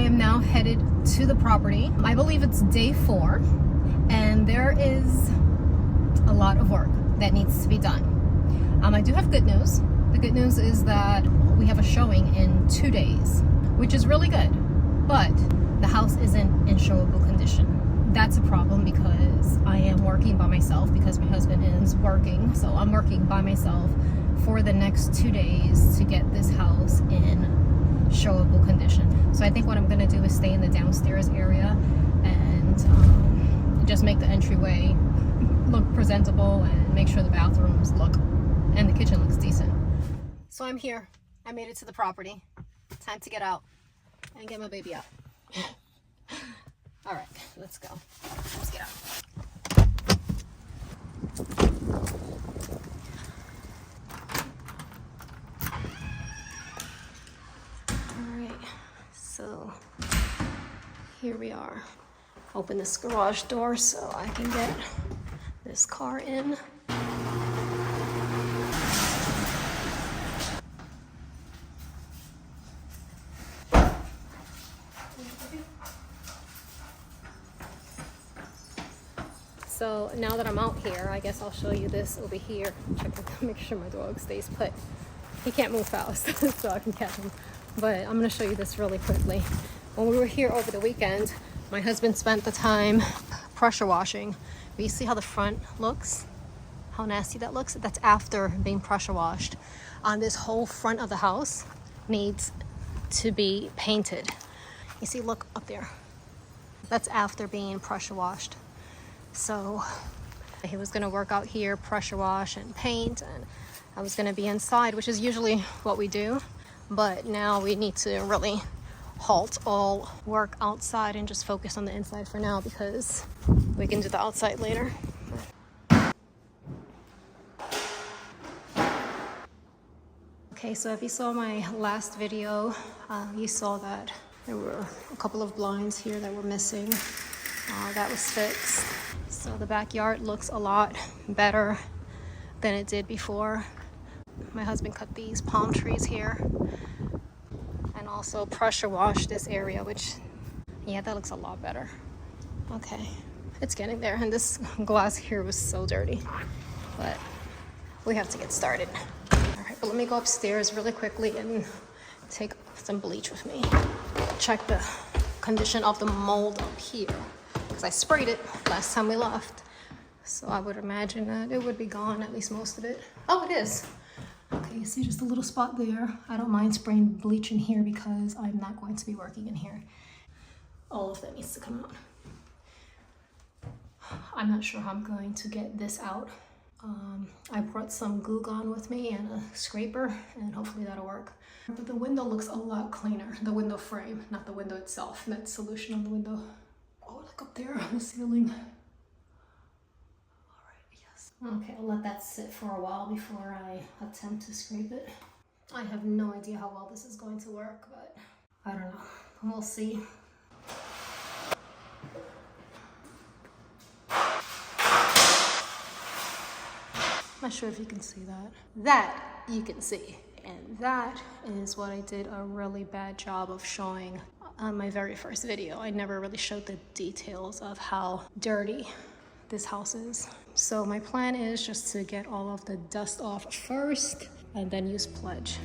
I am now headed to the property. I believe it's day 4, and there is a lot of work that needs to be done. I do have good news. The good news is that we have a showing in 2 days, which is really good, but the house isn't in showable condition. That's a problem because I am working by myself because my husband is working. So I'm working by myself for the next 2 days to get this house in showable condition. So I think what I'm gonna do is stay in the downstairs area and just make the entryway look presentable and make sure the bathrooms look and the kitchen looks decent. So I'm here. I made it to the property. Time to get out and get my baby out. All right, let's go. Let's get out. All right, so here we are. Open this garage door so I can get this car in. So now that I'm out here, I guess I'll show you this over here. Check to make sure my dog stays put. He can't move fast, so I can catch him. But I'm gonna show you this really quickly. When we were here over the weekend, my husband spent the time pressure washing. But you see how the front looks? How nasty that looks? That's after being pressure washed. This whole front of the house needs to be painted. You see, look up there. That's after being pressure washed. So he was going to work out here, pressure wash and paint, and I was going to be inside, which is usually what we do. But now we need to really halt all work outside and just focus on the inside for now because we can do the outside later. Okay, so if you saw my last video, you saw that there were a couple of blinds here that were missing. That was fixed. So the backyard looks a lot better than it did before. My husband cut these palm trees here and also pressure washed this area, which, yeah, that looks a lot better. Okay, it's getting there. And this glass here was so dirty, but we have to get started. All right, but let me go upstairs really quickly and take some bleach with me. Check the condition of the mold up here. I sprayed it last time we left, so I would imagine that it would be gone, at least most of it. Oh, it is. Okay, you see just a little spot there. I don't mind spraying bleach in here because I'm not going to be working in here. All of that needs to come out. I'm not sure how I'm going to get this out. I brought some glue gun with me and a scraper, and hopefully that'll work. But the window looks a lot cleaner. The window frame, not the window itself. That solution on the window. Oh, look up there on the ceiling. All right, yes. Okay, I'll let that sit for a while before I attempt to scrape it. I have no idea how well this is going to work, but I don't know. We'll see. Not sure if you can see that. That you can see. And that is what I did a really bad job of showing on my very first video. I never really showed the details of how dirty this house is. So my plan is just to get all of the dust off first and then use Pledge.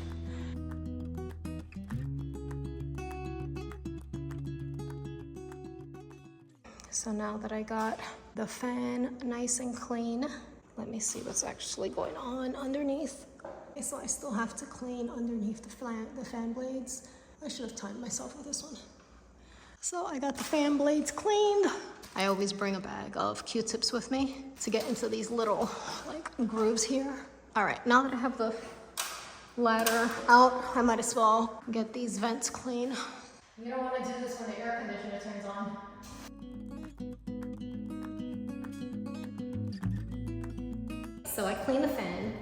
So now that I got the fan nice and clean, let me see what's actually going on underneath. So I still have to clean underneath the fan blades. I should have timed myself with this one. So I got the fan blades cleaned. I always bring a bag of Q-tips with me to get into these little like grooves here. All right, now that I have the ladder out, I might as well get these vents clean. You don't want to do this when the air conditioner turns on. So I cleaned the fan.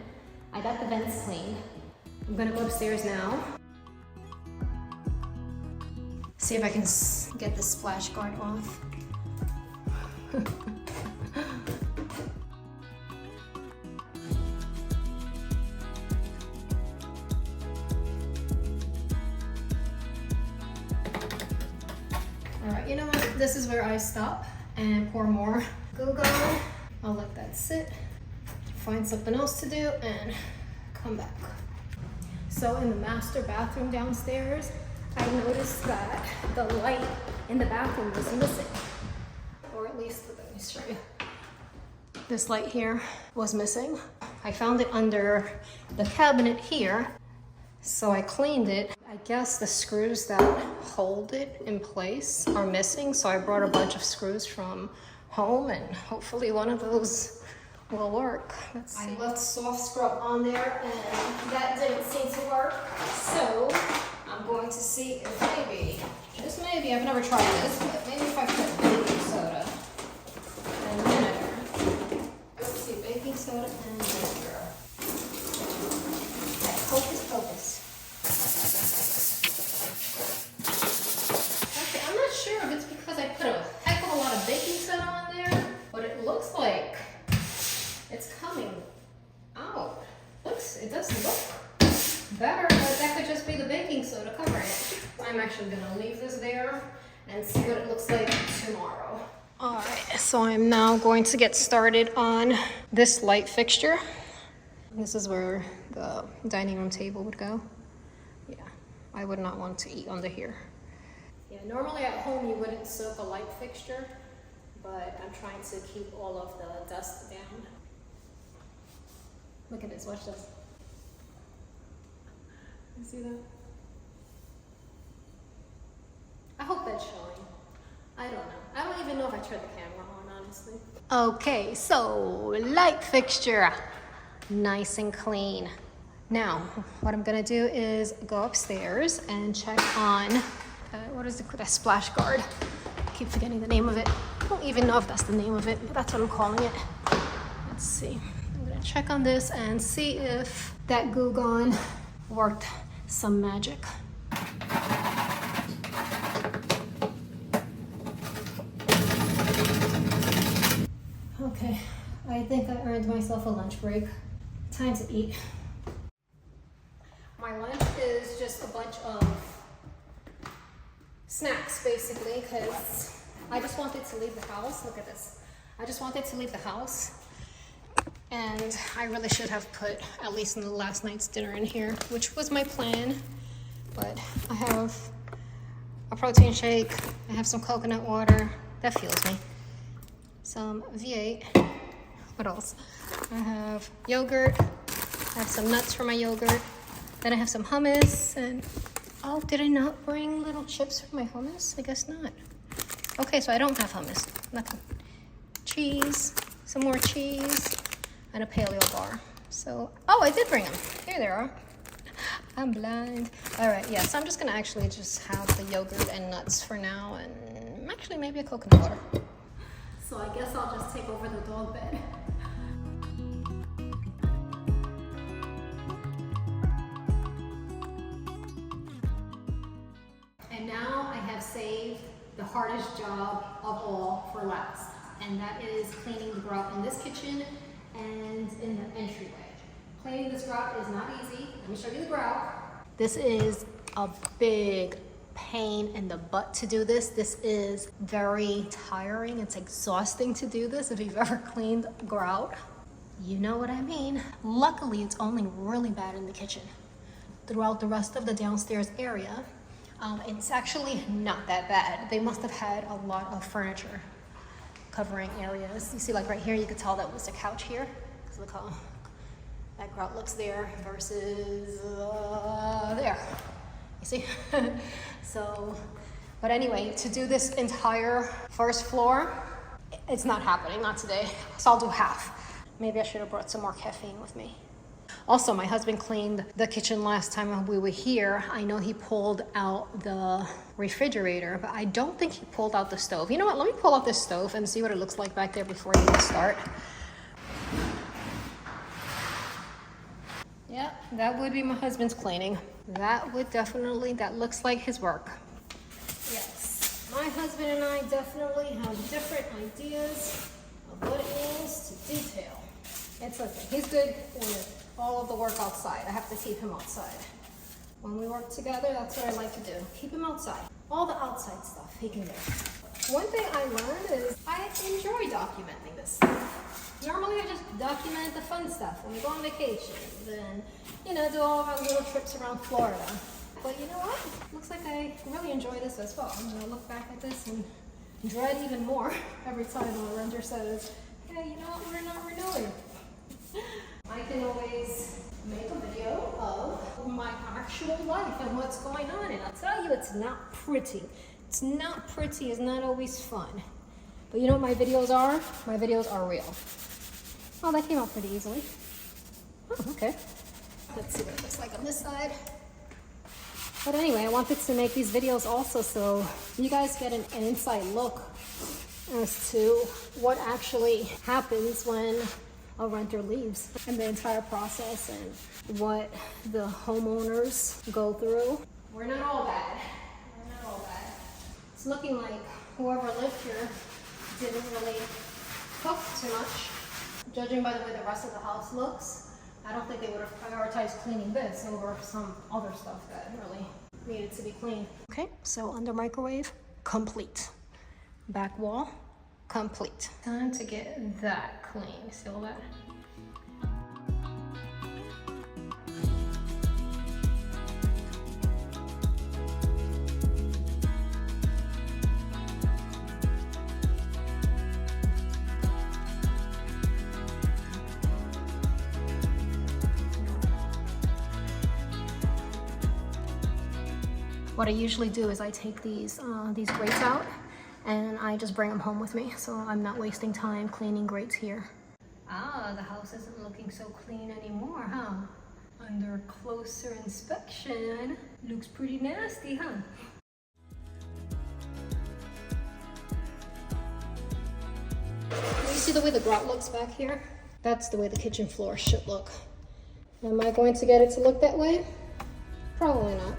I got the vents cleaned. I'm gonna go upstairs now. See if I can get the splash guard off. All right, you know what? This is where I stop and pour more Goo Gone. I'll let that sit, find something else to do, and come back. So in the master bathroom downstairs, I noticed that the light in the bathroom was missing. Or at least, let me show you. This light here was missing. I found it under the cabinet here. So I cleaned it. I guess the screws that hold it in place are missing. So I brought a bunch of screws from home and hopefully one of those will work. Let's see. I left soft scrub on there and that didn't seem to work. So I'm going to see if maybe, just maybe, I've never tried this, but maybe if I put baking soda and vinegar. Let's see, baking soda and vinegar. Hocus pocus. Okay, I'm not sure if it's because I put a heck of a lot of baking soda on there, but it looks like it's coming out. It doesn't look better, but that could just be the baking soda covering it. I'm actually gonna leave this there and see what it looks like tomorrow. All right, so I'm now going to get started on this light fixture. This is where the dining room table would go. Yeah, I would not want to eat under here. Yeah, normally at home you wouldn't soak a light fixture, but I'm trying to keep all of the dust down. Look at this, watch this. You see that? I hope that's showing. I don't know. I don't even know if I turned the camera on, honestly. Okay, so light fixture. Nice and clean. Now, what I'm gonna do is go upstairs and check on, what is it, that splash guard. I keep forgetting the name of it. I don't even know if that's the name of it, but that's what I'm calling it. Let's see. I'm gonna check on this and see if that Goo Gone worked some magic. Okay, I think I earned myself a lunch break. Time to eat. My lunch is just a bunch of snacks, basically, because I just wanted to leave the house. Look at this. I just wanted to leave the house. And I really should have put at least in the last night's dinner in here, which was my plan. But I have a protein shake. I have some coconut water. That fuels me. Some V8. What else? I have yogurt. I have some nuts for my yogurt. Then I have some hummus. And oh, did I not bring little chips for my hummus? I guess not. Okay, so I don't have hummus. Nothing. Cheese. Some more cheese. And a paleo bar. So, oh, I did bring them. Here they are. I'm blind. All right, yeah, so I'm just gonna actually just have the yogurt and nuts for now, and actually maybe a coconut water. So I guess I'll just take over the dog bed. And now I have saved the hardest job of all for last, and that is cleaning the grout in this kitchen and in the entryway. Cleaning this grout is not easy. Let me show you the grout. This is a big pain in the butt to do this. This is very tiring. It's exhausting to do this. If you've ever cleaned grout, you know what I mean. Luckily, it's only really bad in the kitchen. Throughout the rest of the downstairs area, it's actually not that bad. They must have had a lot of furniture covering areas. You see, like right here, you could tell that was a couch here. Because look how that grout looks there versus there. You see? So, but anyway, to do this entire first floor, it's not happening, not today. So I'll do half. Maybe I should have brought some more caffeine with me. Also, my husband cleaned the kitchen last time we were here. I know he pulled out the refrigerator, but I don't think he pulled out the stove. You know what? Let me pull out this stove and see what it looks like back there before you start. Yeah, that would be my husband's cleaning. That looks like his work. Yes, my husband and I definitely have different ideas of what it means to detail. It's okay. He's good with all of the work outside. I have to keep him outside. When we work together, that's what I like to do. Keep him outside. all the outside stuff he can do. One thing I learned is I enjoy documenting this stuff. Normally I just document the fun stuff when we go on vacations and, you know, do all of our little trips around Florida. But you know what? Looks like I really enjoy this as well. I'm gonna look back at this and dread even more every time a renter says, hey, you know what, we're not renewing. I can always make a video of my actual life and what's going on, and I'll tell you, it's not pretty. It's not pretty, it's not always fun. But you know what my videos are? My videos are real. Oh, that came out pretty easily. Oh, okay. Let's see what it looks like on this side. But anyway, I wanted to make these videos also so you guys get an inside look as to what actually happens when a renter leaves and the entire process and what the homeowners go through. We're not all bad. We're not all bad. It's looking like whoever lived here didn't really cook too much. Judging by the way the rest of the house looks, I don't think they would have prioritized cleaning this over some other stuff that really needed to be cleaned. Okay, so under microwave, complete. Back wall, complete. Time to get that clean. See all that? What I usually do is I take these grates out and I just bring them home with me, so I'm not wasting time cleaning grates here. Ah, the house isn't looking so clean anymore, huh? Under closer inspection, looks pretty nasty, huh? You see the way the grout looks back here? That's the way the kitchen floor should look. Am I going to get it to look that way? Probably not.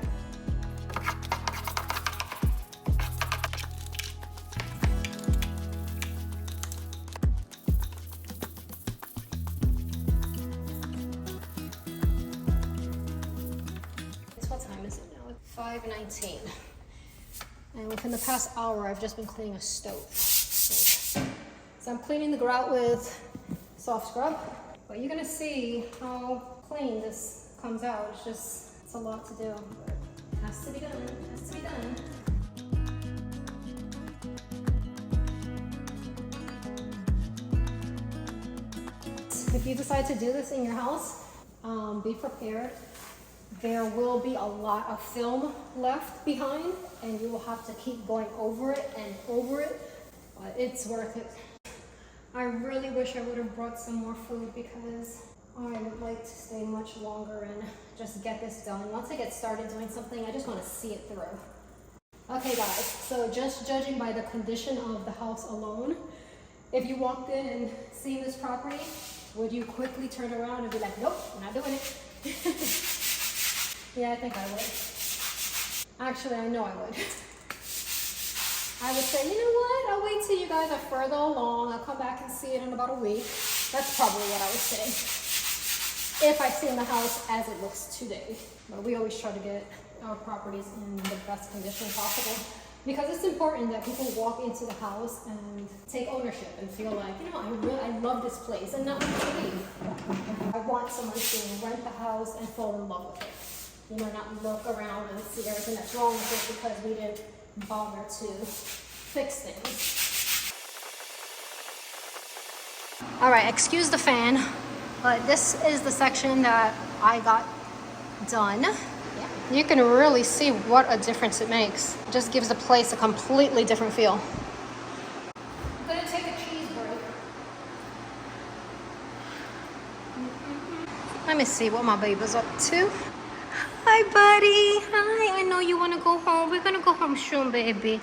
What time is it now? It's 5:19. And within the past hour, I've just been cleaning a stove. So I'm cleaning the grout with soft scrub, but you're gonna see how clean this comes out. It's a lot to do, but it has to be done, it has to be done. If you decide to do this in your house, be prepared. There will be a lot of film left behind and you will have to keep going over it and over it, but it's worth it. I really wish I would have brought some more food because I would like to stay much longer and just get this done. Once I get started doing something, I just want to see it through. Okay guys, so just judging by the condition of the house alone, if you walked in and seen this property, would you quickly turn around and be like, nope, I'm not doing it? Yeah, I think I would. Actually, I know I would. I would say, you know what? I'll wait till you guys are further along. I'll come back and see it in about a week. That's probably what I would say. If I've seen the house as it looks today. But we always try to get our properties in the best condition possible. Because it's important that people walk into the house and take ownership and feel like, you know, I love this place and not want to leave. I want someone to rent the house and fall in love with it. You know, not look around and see everything that's wrong with it because we didn't bother to fix things. All right, excuse the fan, but this is the section that I got done. Yeah. You can really see what a difference it makes. It just gives the place a completely different feel. I'm gonna take a cheese break. Let me see what my baby's up to. Hi, buddy. Hi. I know you want to go home. We're going to go home soon, baby.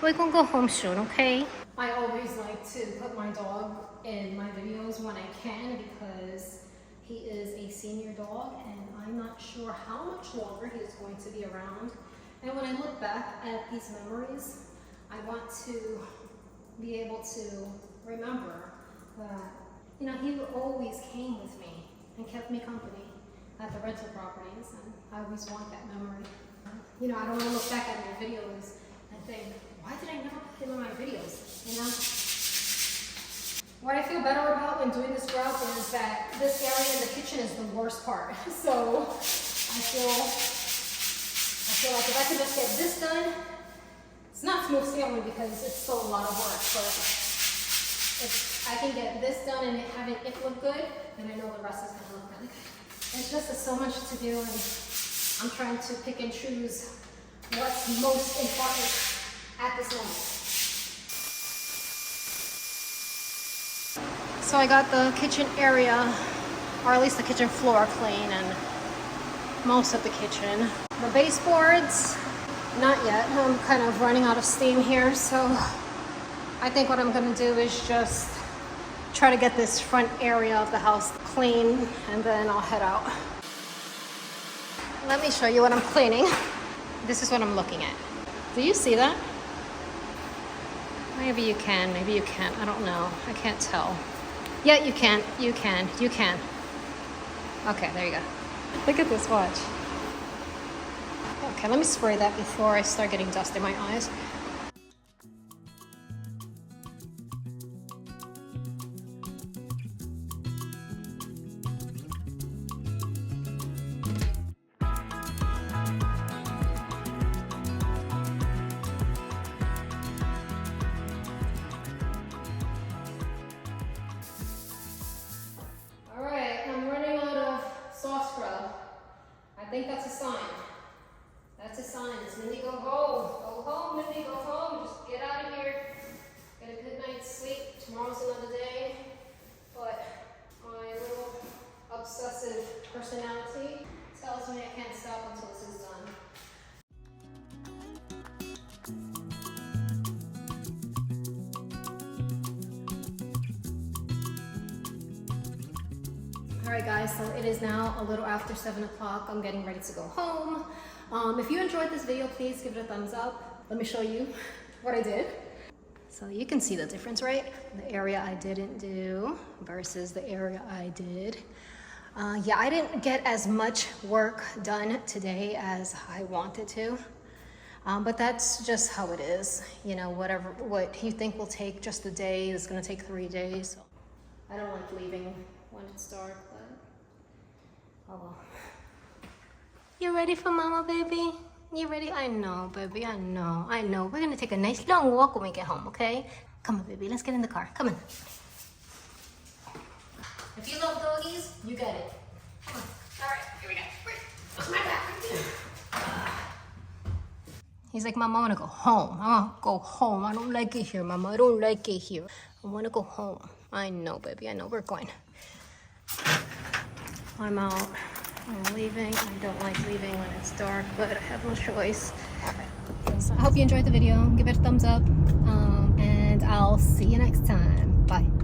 We're going to go home soon, okay? I always like to put my dog in my videos when I can because he is a senior dog and I'm not sure how much longer he is going to be around. And when I look back at these memories, I want to be able to remember that, you know, he always came with me and kept me company at the rental properties, and I always want that memory. You know, I don't want to look back at my videos you know? What I feel better about when doing this route is that this area in the kitchen is the worst part. So I feel like if I can just get this done, it's not smooth sailing because it's still a lot of work, but if I can get this done and having it look good, then I know the rest is gonna look really good. It's just so much to do, and I'm trying to pick and choose what's most important at this moment. So I got the kitchen area, or at least the kitchen floor clean, and most of the kitchen. The baseboards, not yet. I'm kind of running out of steam here, so I think what I'm gonna do is just try to get this front area of the house clean, and then I'll head out. Let me show you what I'm cleaning. This is what I'm looking at. Do you see that? Maybe you can, maybe you can't. I don't know. I can't tell. Yeah, you can. You can. You can. Okay, there you go. Look at this, watch. Okay, let me spray that before I start getting dust in my eyes. I think that's a sign. That's a sign. It's Mindy, go home. Go home, Mindy, go home. Just get out of here. Get a good night's sleep. Tomorrow's another day. But my little obsessive personality tells me I can't stop until this is done. Alright guys, so it is now a little after 7 o'clock. I'm getting ready to go home. If you enjoyed this video, please give it a thumbs up. Let me show you what I did. So you can see the difference, right? The area I didn't do versus the area I did. Yeah, I didn't get as much work done today as I wanted to. But that's just how it is. You know, what you think will take just a day is gonna take 3 days. So I don't like leaving when it's dark, but oh well. You ready for mama, baby? You ready? I know, baby, I know. We're gonna take a nice long walk when we get home, okay? Come on, baby, let's get in the car. Come on. If you love doggies, you get it. Come on. All right, here we go. Where's my back? He's like, Mama, I wanna go home. I wanna go home. I don't like it here, Mama. I don't like it here. I wanna go home. I know, baby, I know. We're going. I'm out. I'm leaving. I don't like leaving when it's dark, but I have no choice. So I hope you enjoyed the video. Give it a thumbs up, and I'll see you next time. Bye.